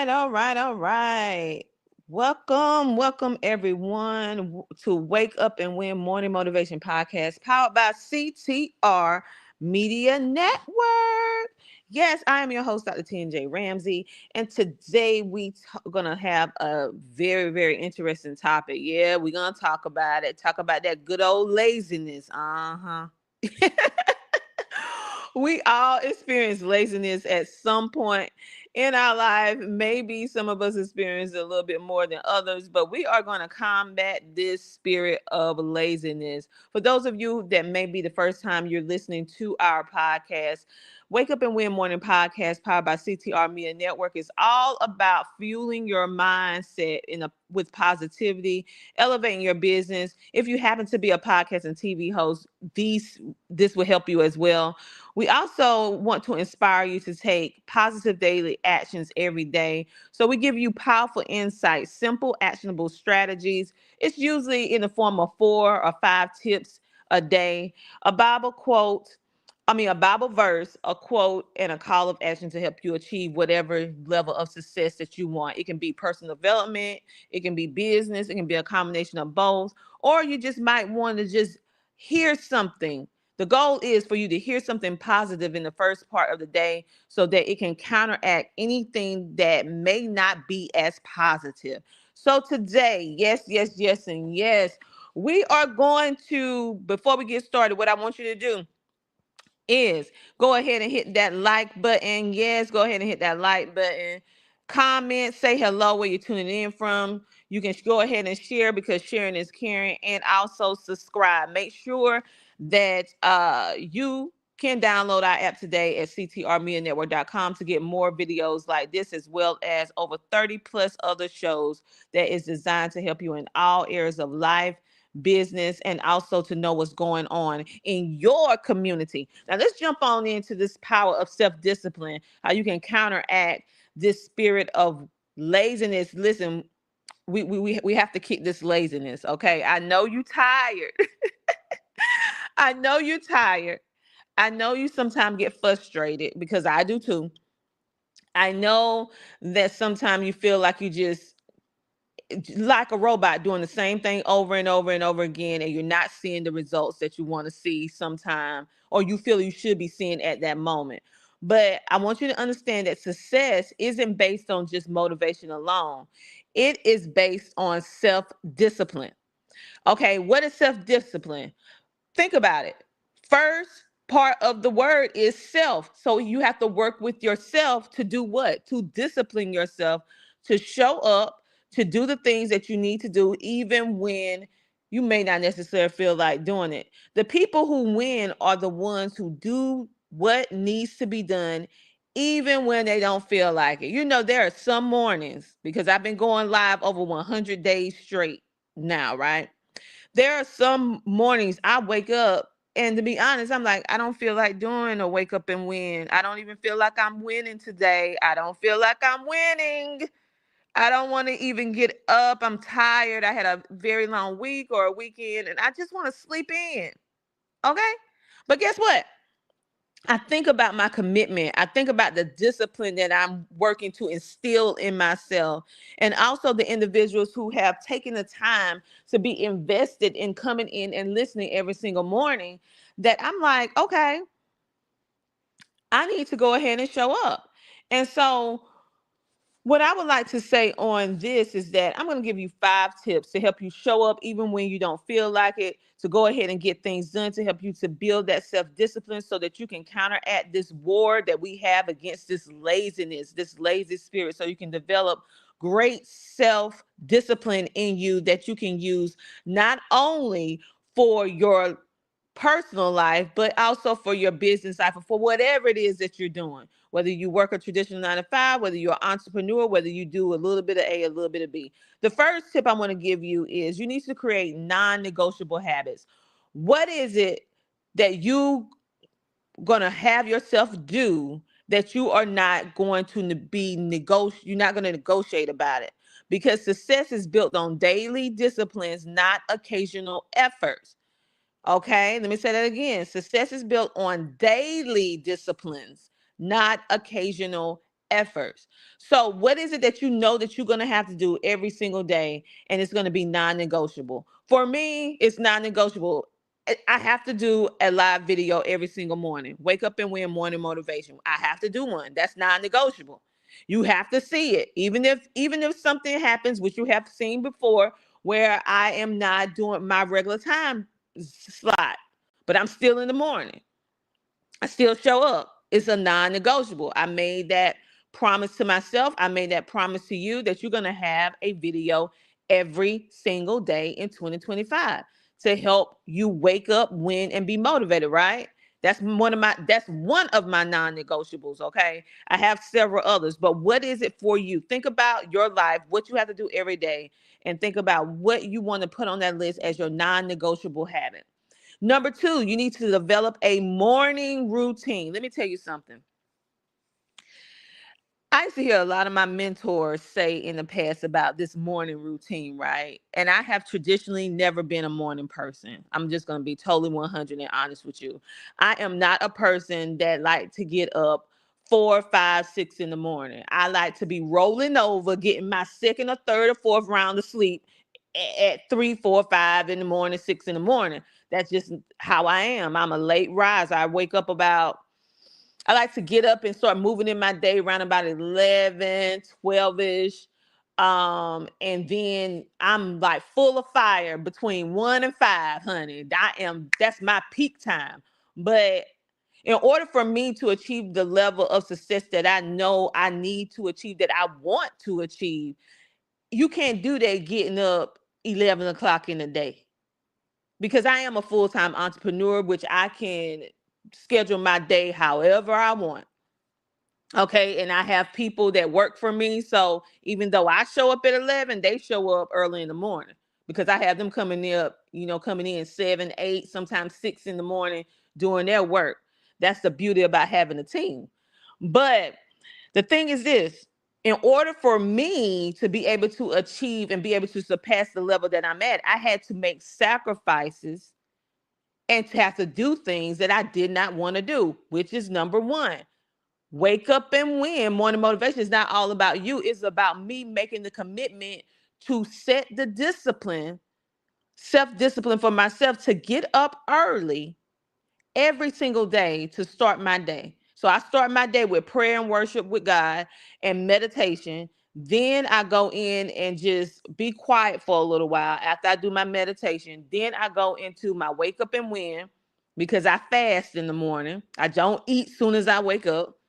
right, all right, all right. Welcome everyone to Wake Up and Win Morning Motivation Podcast powered by CTR Media Network. Yes, I am your host, Dr. TNJ Ramsey, and today gonna have a very interesting topic. Yeah, we're gonna talk about it. Talk about that good old laziness. We all experience laziness at some point in our life. Maybe some of us experience it a little bit more than others, but we are going to combat this spirit of laziness. For those of you that may be the first time you're listening to our podcast, Wake Up and Win Morning Podcast, powered by CTR Media Network, is all about fueling your mindset with positivity, elevating your business. If you happen to be a podcast and TV host, this will help you as well. We also want to inspire you to take positive daily actions every day. So we give you powerful insights, simple, actionable strategies. It's usually in the form of 4 or 5 tips a day, a Bible quote. A Bible verse, a quote, and a call of action to help you achieve whatever level of success that you want. It can be personal development, it can be business, it can be a combination of both, or you just might want to just hear something. The goal is for you to hear something positive in the first part of the day so that it can counteract anything that may not be as positive. So today, yes, and yes, we are going to, before we get started, what I want you to do is go ahead and hit that like button. Yes, go ahead and hit that like button. Comment, say hello where you're tuning in from. You can go ahead and share because sharing is caring, and also subscribe. Make sure that you can download our app today at ctrmedianetwork.com to get more videos like this, as well as over 30 plus other shows that is designed to help you in all areas of life, business, and also to know what's going on in your community. Now, let's jump on into this power of self discipline, how you can counteract this spirit of laziness. Listen, we have to kick this laziness, okay? I know you tired. I know you tired. I know you sometimes get frustrated because I do too. I know that sometimes you feel like you just like a robot doing the same thing over and over and over again, and you're not seeing the results that you want to see sometime, or you feel you should be seeing at that moment. But I want you to understand that success isn't based on just motivation alone. It is based on self-discipline. Okay, what is self-discipline? Think about it. First part of the word is self. So you have to work with yourself to do what? To discipline yourself, to show up, to do the things that you need to do, even when you may not necessarily feel like doing it. The people who win are the ones who do what needs to be done, even when they don't feel like it. You know, there are some mornings, because I've been going live over 100 days straight now, right? There are some mornings I wake up, and to be honest, I'm like, I don't feel like doing a wake up and win. I don't even feel like I'm winning today. I don't feel like I'm winning. I don't want to even get up. I'm tired. I had a very long week or a weekend, and I just want to sleep in. Okay. But guess what? I think about my commitment. I think about the discipline that I'm working to instill in myself, and also the individuals who have taken the time to be invested in coming in and listening every single morning. That I'm like, okay, I need to go ahead and show up. And so, what I would like to say on this is that I'm going to give you 5 tips to help you show up even when you don't feel like it, to go ahead and get things done, to help you to build that self discipline so that you can counteract this war that we have against this laziness, this lazy spirit, so you can develop great self discipline in you that you can use not only for your personal life, but also for your business life or for whatever it is that you're doing. Whether you work a traditional 9 to 5, whether you're an entrepreneur, whether you do a little bit of A, a little bit of B. The first tip I want to give you is you need to create non-negotiable habits. What is it that you gonna have yourself do that you are not going to you're not going to negotiate about it? Because success is built on daily disciplines, not occasional efforts. Okay, let me say that again. Success is built on daily disciplines, not occasional efforts. So what is it that you know that you're going to have to do every single day and it's going to be non-negotiable? For me, it's non-negotiable. I have to do a live video every single morning. Wake up and win morning motivation. I have to do one. That's non-negotiable. You have to see it. Even if something happens, which you have seen before, where I am not doing my regular time slot, but I'm still in the morning. I still show up. It's a non-negotiable. I made that promise to myself. I made that promise to you that you're going to have a video every single day in 2025 to help you wake up, win, and be motivated, right? That's one of my non-negotiables, okay? I have several others, but what is it for you? Think about your life, what you have to do every day, and think about what you want to put on that list as your non-negotiable habit. Number two, you need to develop a morning routine. Let me tell you something. I used to hear a lot of my mentors say in the past about this morning routine, right? And I have traditionally never been a morning person. I'm just going to be totally 100 and honest with you. I am not a person that like to get up 4, 5, 6 in the morning. I like to be rolling over, getting my second or third or fourth round of sleep at 3, 4, 5 in the morning, 6 in the morning. That's just how I am. I'm a late riser. I like to get up and start moving in my day around about 11, 12ish. And then I'm like full of fire between 1 and 5, honey. That's my peak time. But in order for me to achieve the level of success that I know I need to achieve, that I want to achieve, you can't do that getting up 11 o'clock in the day, because I am a full-time entrepreneur, which I can schedule my day however I want. Okay. And I have people that work for me. So even though I show up at 11, they show up early in the morning because I have them coming in 7, 8, sometimes 6 in the morning doing their work. That's the beauty about having a team. But the thing is this: in order for me to be able to achieve and be able to surpass the level that I'm at, I had to make sacrifices and to have to do things that I did not want to do, which is number one. Wake up and win. Morning motivation is not all about you. It's about me making the commitment to set the discipline, self-discipline for myself to get up early every single day to start my day. So I start my day with prayer and worship with God and meditation. Then I go in and just be quiet for a little while after I do my meditation. Then I go into my wake up and win because I fast in the morning. I don't eat soon as I wake up.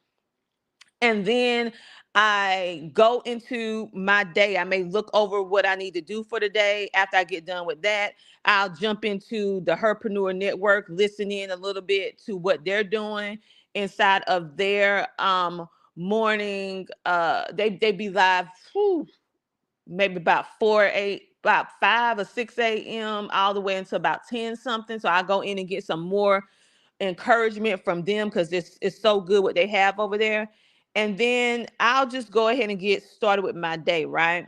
And then I go into my day. I may look over what I need to do for the day. After I get done with that, I'll jump into the Herpreneur Network, listen in a little bit to what they're doing inside of their morning. They be live, maybe about 5 or 6 a.m. all the way until about 10 something. So I go in and get some more encouragement from them because it's so good what they have over there. And then I'll just go ahead and get started with my day, right?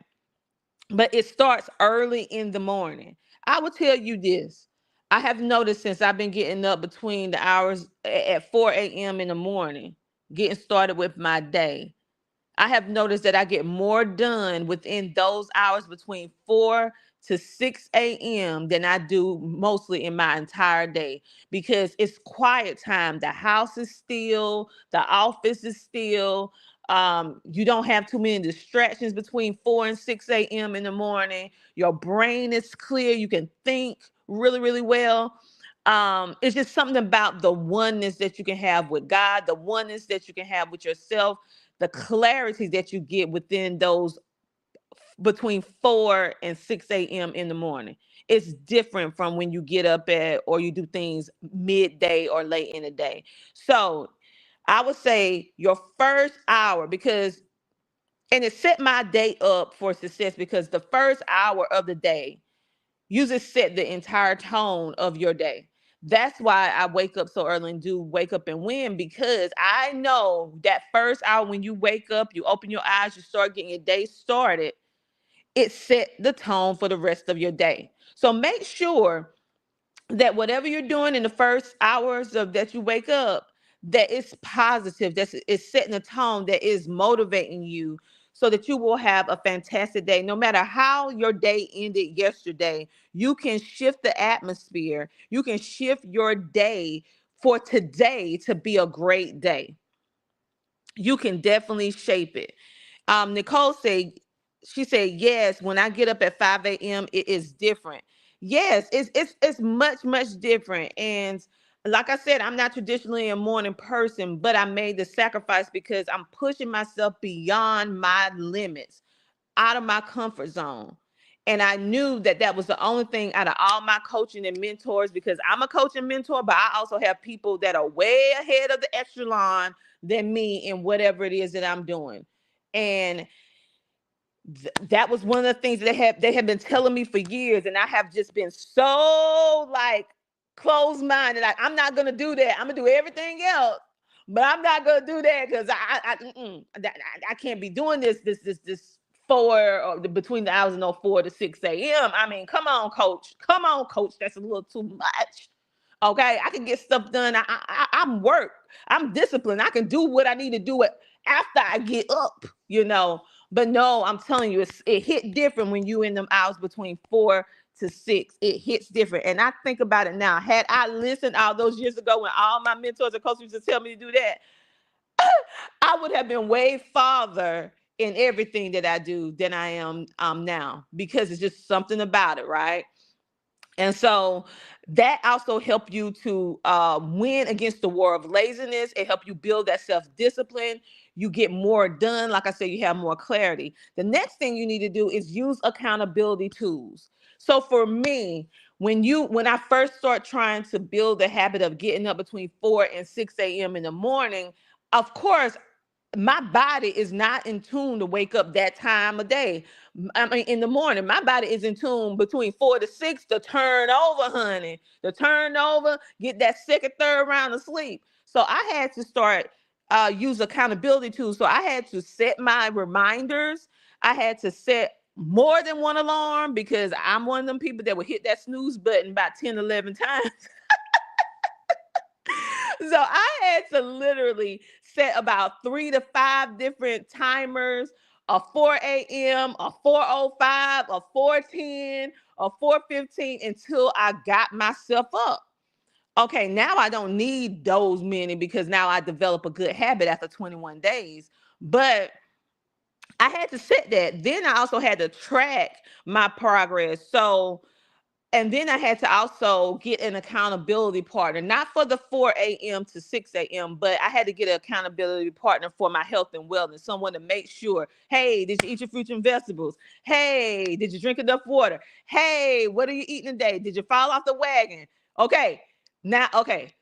But it starts early in the morning. I will tell you this. I have noticed since I've been getting up between the hours at 4 a.m. in the morning, getting started with my day, I have noticed that I get more done within those hours between 4 to 6 a.m. than I do mostly in my entire day because it's quiet time. The house is still, the office is still. You don't have too many distractions between 4 and 6 a.m. in the morning. Your brain is clear. You can think really, really well. It's just something about the oneness that you can have with God, the oneness that you can have with yourself, the clarity that you get within those between 4 and 6 a.m. in the morning. It's different from when you get up at or you do things midday or late in the day. So I would say your first hour, because and it set my day up for success because the first hour of the day you just set the entire tone of your day. That's why I wake up so early and do wake up and win, because I know that first hour when you wake up, you open your eyes, you start getting your day started, it set the tone for the rest of your day. So make sure that whatever you're doing in the first hours of that you wake up, that is positive, that is setting a tone, that is motivating you so that you will have a fantastic day. No matter how your day ended yesterday, you can shift the atmosphere. You can shift your day for today to be a great day. You can definitely shape it. Nicole said, she said, yes, when I get up at 5 a.m., it is different. Yes, it's much, much different. And like I said, I'm not traditionally a morning person, but I made the sacrifice because I'm pushing myself beyond my limits, out of my comfort zone. And I knew that that was the only thing out of all my coaching and mentors, because I'm a coach and mentor, but I also have people that are way ahead of the echelon than me in whatever it is that I'm doing. And that was one of the things that they have been telling me for years, and I have just been so like closed minded. Like, I'm not gonna do that. I'm gonna do everything else, but I'm not gonna do that because I can't be doing this four or between the hours of 4 to 6 a.m. I mean, come on, coach. Come on, coach. That's a little too much. Okay, I can get stuff done. I'm work. I'm disciplined. I can do what I need to do it after I get up. You know. But no, I'm telling you, it hit different when you in them hours between 4 to 6. It hits different. And I think about it now. Had I listened all those years ago when all my mentors and coaches used to tell me to do that, I would have been way farther in everything that I do than I am now, because it's just something about it, right? And so that also help you to win against the war of laziness. It help you build that self-discipline. You get more done. Like I said, you have more clarity. The next thing you need to do is use accountability tools. So for me, when I first start trying to build the habit of getting up between 4 and 6 a.m. in the morning, of course, my body is not in tune to wake up that time of day. I mean, in the morning, my body is in tune between 4 to 6 to turn over, honey, to turn over, get that second, third round of sleep. So I had to start use accountability tools. So I had to set my reminders. I had to set more than one alarm, because I'm one of them people that would hit that snooze button about 10, 11 times. So I had to literally set about 3 to 5 different timers, a 4 a.m., a 4:05, a 4:10, a 4:15, until I got myself up. Okay, now I don't need those many because now I develop a good habit after 21 days. But I had to set that. Then I also had to track my progress. So, and then I had to also get an accountability partner, not for the 4 a.m. to 6 a.m., but I had to get an accountability partner for my health and wellness, someone to make sure, hey, did you eat your fruits and vegetables? Hey, did you drink enough water? Hey, what are you eating today? Did you fall off the wagon? Okay, now, okay,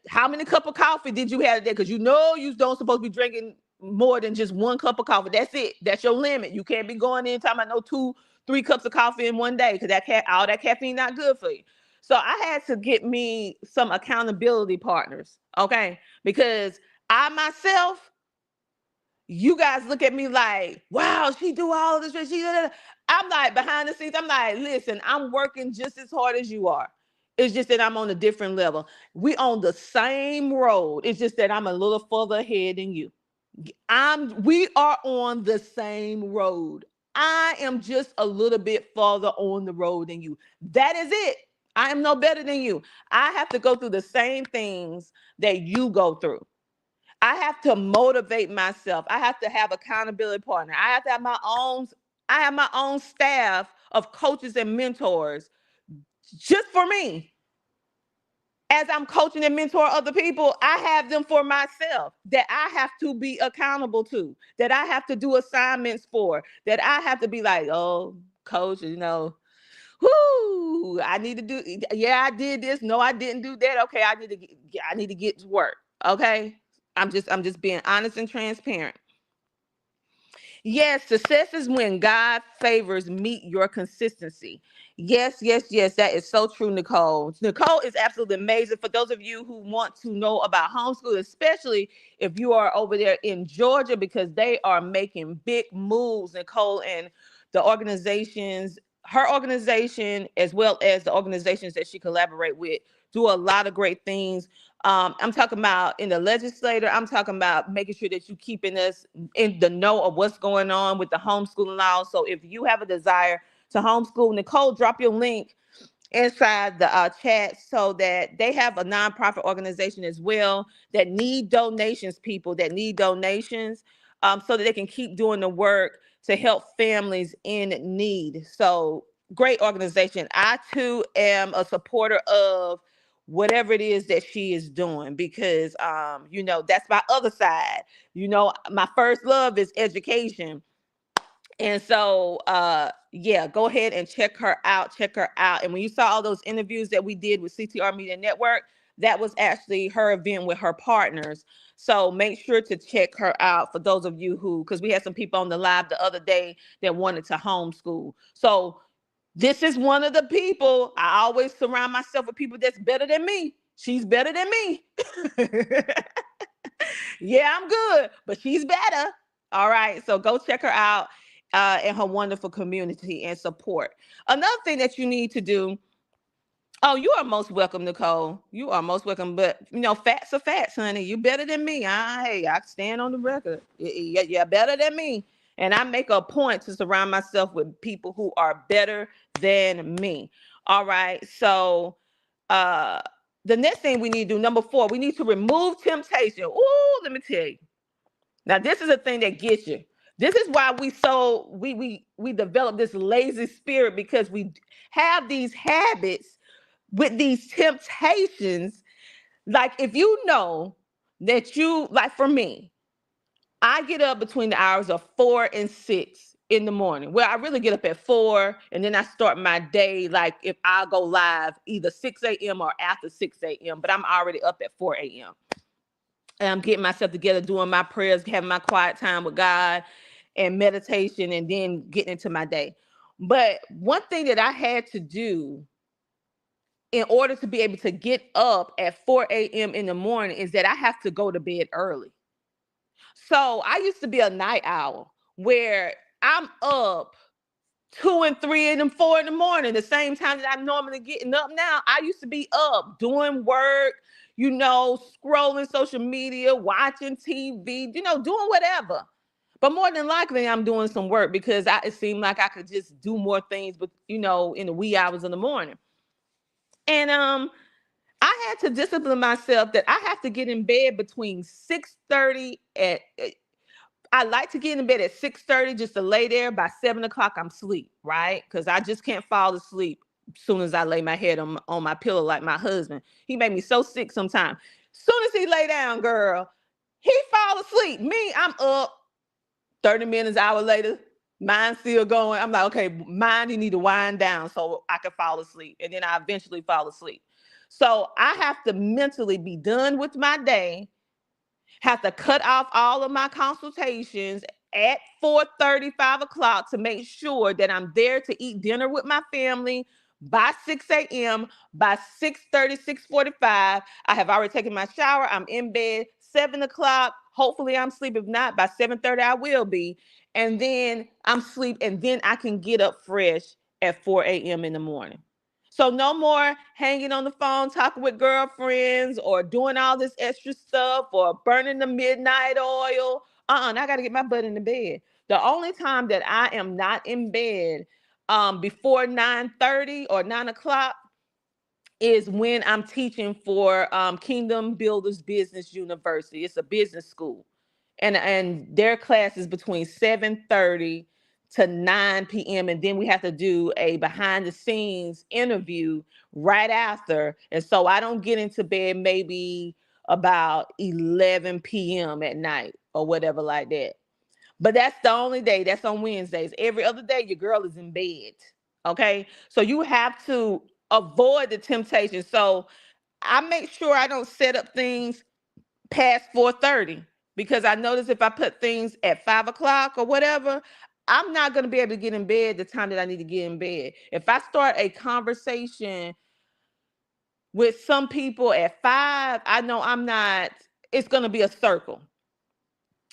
how many cup of coffee did you have today? Because you know you don't supposed to be drinking more than just 1 cup of coffee. That's it. That's your limit. You can't be going in talking about no 2, 3 cups of coffee in one day, because all that caffeine not good for you. So I had to get me some accountability partners, okay? Because I myself, you guys look at me like, wow, she do all of this. I'm like, behind the scenes, I'm like, listen, I'm working just as hard as you are. It's just that I'm on a different level. We on the same road. It's just that I'm a little further ahead than you. We are on the same road. I am just a little bit farther on the road than you. That is it. I am no better than you. I have to go through the same things that you go through. I have to motivate myself. I have to have accountability partner. I have my own staff of coaches and mentors just for me. As I'm coaching and mentor other people, I have them for myself that I have to be accountable to, that I have to do assignments for, that I have to be like, oh, coach, whoo, I need to do, yeah, I did this. No, I didn't do that. Okay, I need to get to work. Okay. I'm just being honest and transparent. Yes, success is when God favors meet your consistency. Yes, yes, yes. That is so true, Nicole. Nicole is absolutely amazing. For those of you who want to know about homeschool, especially if you are over there in Georgia, because they are making big moves, Nicole, and the organizations, her organization, as well as the organizations that she collaborate with, do a lot of great things. I'm talking about in the legislature. I'm talking about making sure that you keeping us in the know of what's going on with the homeschooling law. So if you have a desire to homeschool, Nicole, drop your link inside the chat so that they have a nonprofit organization as well that need donations, people that need donations, so that they can keep doing the work to help families in need. So great organization. I too am a supporter of whatever it is that she is doing because that's my other side. My first love is education, and so, yeah, go ahead and check her out. Check her out. And when you saw all those interviews that we did with CTR Media Network, that was actually her event with her partners. So make sure to check her out for those of you who, because we had some people on the live the other day that wanted to homeschool. So this is one of the people. I always surround myself with people that's better than me. She's better than me. Yeah, I'm good, but she's better. All right. So go check her out and her wonderful community and support. Another thing that you need to do. Oh, you are most welcome, Nicole. You are most welcome. But facts are facts, honey. You better than me. Hey, I stand on the record. You're better than me. And I make a point to surround myself with people who are better than me. All right. So uh the next thing we need to do, number 4, we need to remove temptation. Ooh, let me tell you. Now, this is a thing that gets you. This is why we develop this lazy spirit, because we have these habits with these temptations. Like, if you know that like for me, I get up between the hours of 4 and 6 in the morning. Well, I really get up at 4, and then I start my day, like if I go live either 6 a.m. or after 6 a.m., but I'm already up at 4 a.m. And I'm getting myself together, doing my prayers, having my quiet time with God and meditation, and then getting into my day. But one thing that I had to do in order to be able to get up at 4 a.m. in the morning is that I have to go to bed early. So I used to be a night owl where I'm up 2 and 3 and 4 in the morning, the same time that I'm normally getting up now. I used to be up doing work, scrolling social media, watching TV, doing whatever. But more than likely, I'm doing some work because it seemed like I could just do more things, but in the wee hours of the morning. And I had to discipline myself that I have to get in bed between 6:30 at I like to get in bed at 6:30 just to lay there. By 7 o'clock, I'm asleep, right? Because I just can't fall asleep as soon as I lay my head on my pillow like my husband. He made me so sick sometimes. Soon as he lay down, girl, he fall asleep. Me, I'm up 30 minutes, hour later, mine still going. I'm like, okay, mine, you need to wind down so I can fall asleep. And then I eventually fall asleep. So I have to mentally be done with my day, have to cut off all of my consultations at 4:30, 5 o'clock to make sure that I'm there to eat dinner with my family by 6 a.m. By 6:30, 6:45, I have already taken my shower. I'm in bed. 7 o'clock, hopefully I'm asleep. If not, by 7:30, I will be. And then I'm asleep, and then I can get up fresh at 4 a.m. in the morning. So no more hanging on the phone, talking with girlfriends, or doing all this extra stuff, or burning the midnight oil. I got to get my butt in the bed. The only time that I am not in bed before 9:30 or 9 o'clock is when I'm teaching for Kingdom Builders Business University. It's a business school, and their class is between 7:30 to 9 p.m. And then we have to do a behind the scenes interview right after. And so I don't get into bed maybe about 11 p.m. at night or whatever like that. But that's the only day. That's on Wednesdays. Every other day, your girl is in bed. Okay. So you have to avoid the temptation. So I make sure I don't set up things past 4:30, because I notice if I put things at 5 o'clock or whatever, I'm not going to be able to get in bed the time that I need to get in bed. If I start a conversation with some people at 5, I know it's going to be a circle.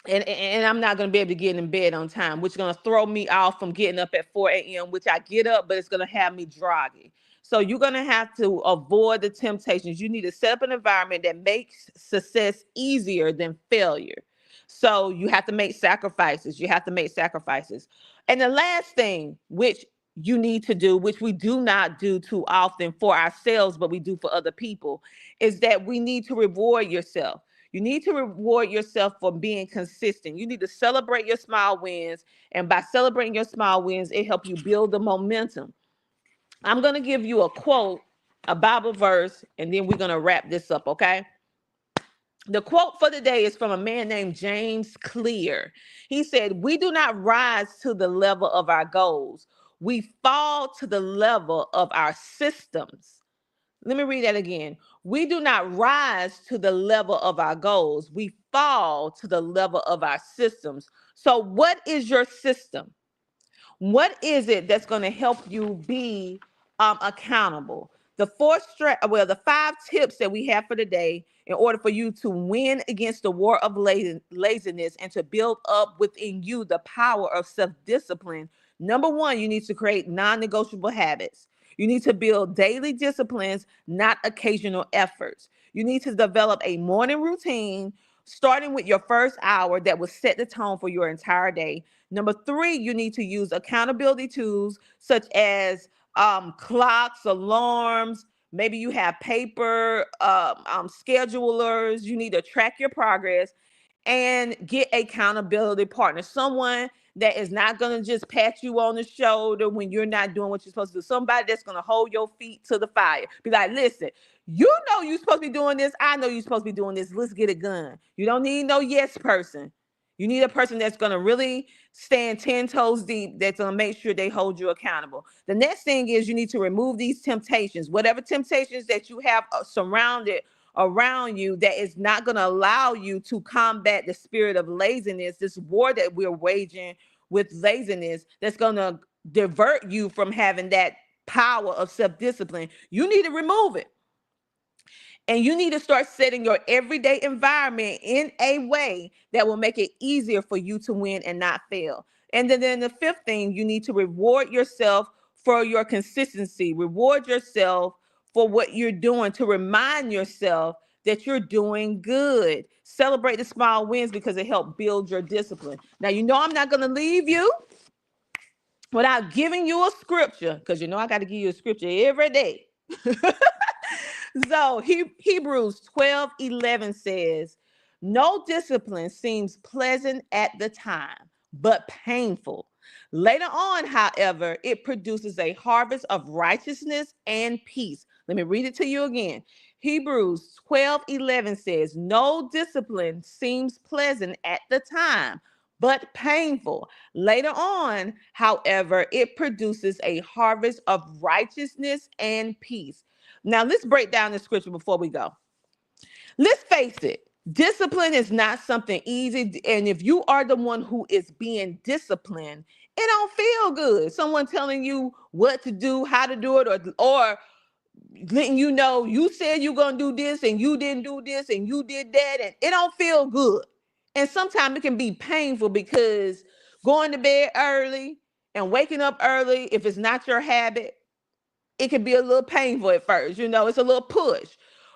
And I'm not going to be able to get in bed on time, which is going to throw me off from getting up at 4 a.m., which I get up, but it's going to have me groggy. So you're going to have to avoid the temptations. You need to set up an environment that makes success easier than failure. So you have to make sacrifices. You have to make sacrifices. And the last thing, which you need to do, which we do not do too often for ourselves, but we do for other people, is that we need to reward yourself. You need to reward yourself for being consistent. You need to celebrate your small wins. And by celebrating your small wins, it helps you build the momentum. I'm going to give you a quote, a Bible verse, and then we're going to wrap this up, okay? The quote for the day is from a man named James Clear. He said, "We do not rise to the level of our goals. We fall to the level of our systems." Let me read that again. We do not rise to the level of our goals. We fall to the level of our systems. So, what is your system? What is it that's going to help you be accountable? The 5 tips that we have for today in order for you to win against the war of laziness and to build up within you the power of self-discipline. Number one, you need to create non-negotiable habits. You need to build daily disciplines, not occasional efforts. You need to develop a morning routine starting with your first hour that will set the tone for your entire day. Number three, you need to use accountability tools such as clocks, alarms. Maybe you have paper schedulers. You need to track your progress and get a accountability partner, someone that is not going to just pat you on the shoulder when you're not doing what you're supposed to do. Somebody that's going to hold your feet to the fire. Be like, listen, you know you're supposed to be doing this. I know you're supposed to be doing this. Let's get it done. You don't need no yes person. You need a person that's going to really stand 10 toes deep, that's going to make sure they hold you accountable. The next thing is you need to remove these temptations, whatever temptations that you have surrounded around you that is not going to allow you to combat the spirit of laziness, this war that we're waging with laziness that's going to divert you from having that power of self-discipline. You need to remove it. And you need to start setting your everyday environment in a way that will make it easier for you to win and not fail. And then the fifth thing, you need to reward yourself for your consistency. Reward yourself for what you're doing to remind yourself that you're doing good. Celebrate the small wins because it helps build your discipline. Now, you know I'm not going to leave you without giving you a scripture, because you know I got to give you a scripture every day. So Hebrews 12:11 says, "No discipline seems pleasant at the time, but painful. Later on, however, it produces a harvest of righteousness and peace." Let me read it to you again. Hebrews 12:11 says, "No discipline seems pleasant at the time, but painful. Later on, however, it produces a harvest of righteousness and peace." Now, let's break down the scripture before we go. Let's face it, discipline is not something easy. And if you are the one who is being disciplined, it don't feel good. Someone telling you what to do, how to do it, or letting you know you said you're going to do this and you didn't do this and you did that, and it don't feel good. And sometimes it can be painful because going to bed early and waking up early, if it's not your habit, it can be a little painful at first, it's a little push.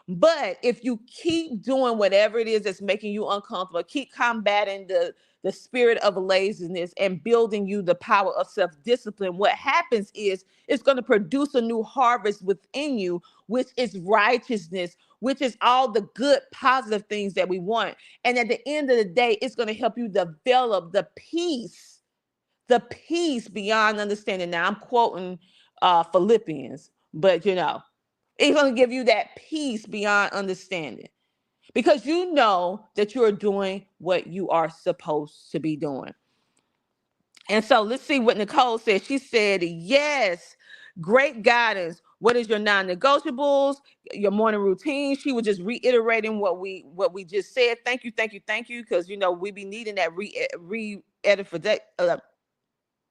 But if you keep doing whatever it is that's making you uncomfortable, keep combating the spirit of laziness and building you the power of self-discipline, what happens is it's going to produce a new harvest within you, which is righteousness, which is all the good, positive things that we want. And at the end of the day, it's going to help you develop the peace beyond understanding. Now, I'm quoting Philippians, but it's going to give you that peace beyond understanding because you know that you're doing what you are supposed to be doing. And so let's see what Nicole said. She said, yes, great guidance. What is your non-negotiables, your morning routine? She was just reiterating what we just said. Thank you, thank you, thank you. Because we be needing that re-edification.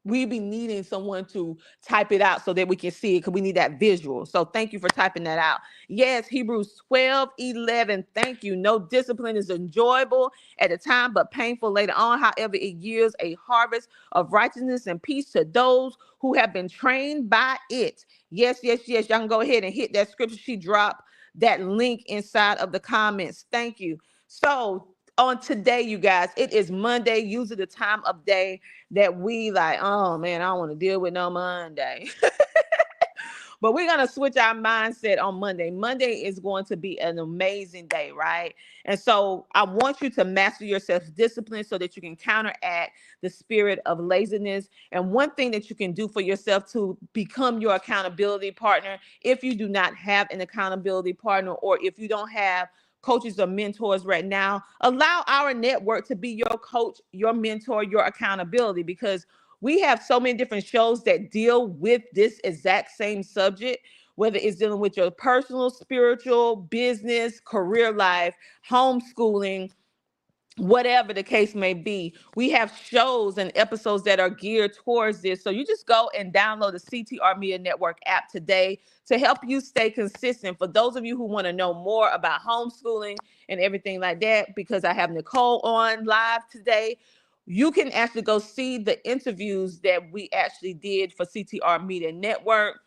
we be needing someone to type it out so that we can see it, because we need that visual. So thank you for typing that out. Yes, Hebrews 12:11. Thank you. No discipline is enjoyable at the time, but painful later on. However, it yields a harvest of righteousness and peace to those who have been trained by it. Yes, yes, yes. Y'all can go ahead and hit that scripture. She dropped that link inside of the comments. Thank you. So on today, you guys, it is Monday, usually the time of day that we like, oh man, I don't want to deal with no Monday. But we're going to switch our mindset on Monday. Monday is going to be an amazing day, right? And so I want you to master your self-discipline so that you can counteract the spirit of laziness. And one thing that you can do for yourself to become your accountability partner, if you do not have an accountability partner, or if you don't have coaches or mentors right now, allow our network to be your coach, your mentor, your accountability, because we have so many different shows that deal with this exact same subject, whether it's dealing with your personal, spiritual, business, career life, homeschooling, whatever the case may be. We have shows and episodes that are geared towards this. So you just go and download the CTR Media Network app today to help you stay consistent. For those of you who want to know more about homeschooling and everything like that, because I have Nicole on live today, you can actually go see the interviews that we actually did for CTR Media Network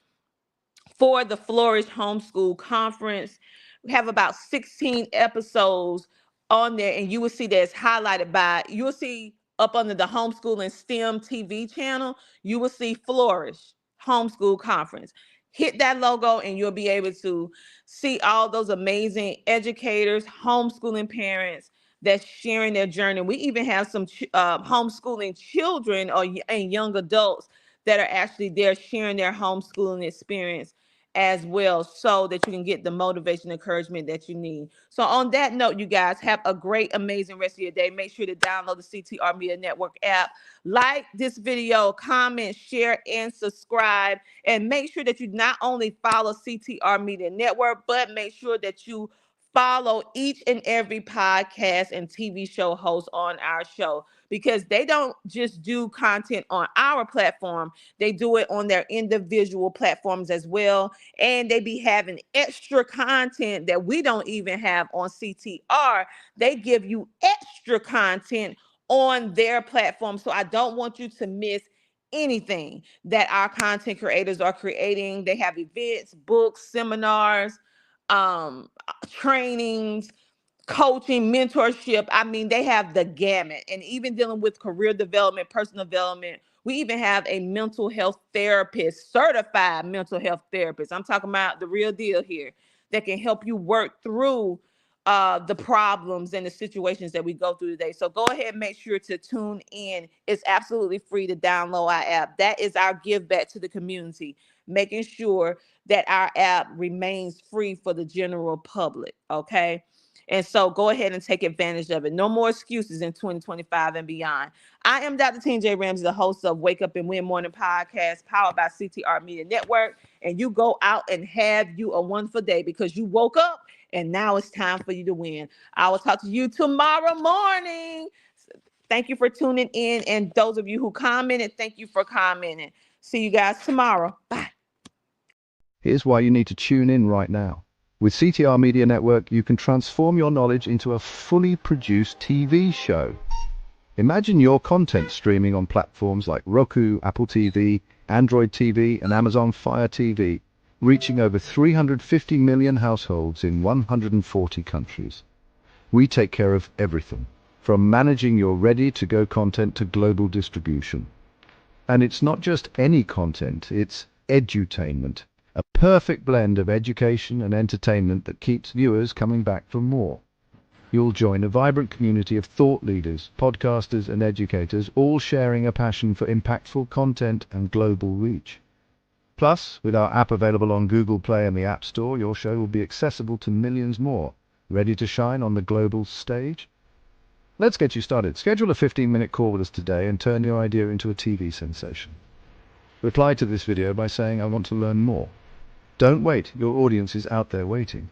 for the Flourish Homeschool Conference. We have about 16 episodes on there, and you will see that it's highlighted by, you will see up under the Homeschooling STEM TV channel, you will see Flourish Homeschool Conference. Hit that logo and you'll be able to see all those amazing educators, homeschooling parents that's sharing their journey. We even have some homeschooling children and young adults that are actually there sharing their homeschooling experience as well, so that you can get the motivation, encouragement that you need. So on that note, you guys have a great, amazing rest of your day. Make sure to download the CTR Media Network app, like this video, comment, share, and subscribe. And make sure that you not only follow CTR Media Network, but make sure that you follow each and every podcast and TV show host on our show, because they don't just do content on our platform, they do it on their individual platforms as well. And they be having extra content that we don't even have on CTR. They give you extra content on their platform. So I don't want you to miss anything that our content creators are creating. They have events, books, seminars, trainings, coaching, mentorship. I mean, they have the gamut. And even dealing with career development, personal development. We even have a mental health therapist, certified mental health therapist. I'm talking about the real deal here, that can help you work through the problems and the situations that we go through today. So go ahead and make sure to tune in. It's absolutely free to download our app. That is our give back to the community, making sure that our app remains free for the general public. Okay. And so go ahead and take advantage of it. No more excuses in 2025 and beyond. I am Dr. T.J. Ramsey, the host of Wake Up and Win Morning Podcast, powered by CTR Media Network. And you go out and have you a wonderful day, because you woke up and now it's time for you to win. I will talk to you tomorrow morning. Thank you for tuning in. And those of you who commented, thank you for commenting. See you guys tomorrow. Bye. Here's why you need to tune in right now. With CTR Media Network, you can transform your knowledge into a fully produced TV show. Imagine your content streaming on platforms like Roku, Apple TV, Android TV, and Amazon Fire TV, reaching over 350 million households in 140 countries. We take care of everything, from managing your ready-to-go content to global distribution. And it's not just any content, it's edutainment. A perfect blend of education and entertainment that keeps viewers coming back for more. You'll join a vibrant community of thought leaders, podcasters, and educators, all sharing a passion for impactful content and global reach. Plus, with our app available on Google Play and the App Store, your show will be accessible to millions more, ready to shine on the global stage. Let's get you started. Schedule a 15-minute call with us today and turn your idea into a TV sensation. Reply to this video by saying, "I want to learn more." Don't wait, your audience is out there waiting.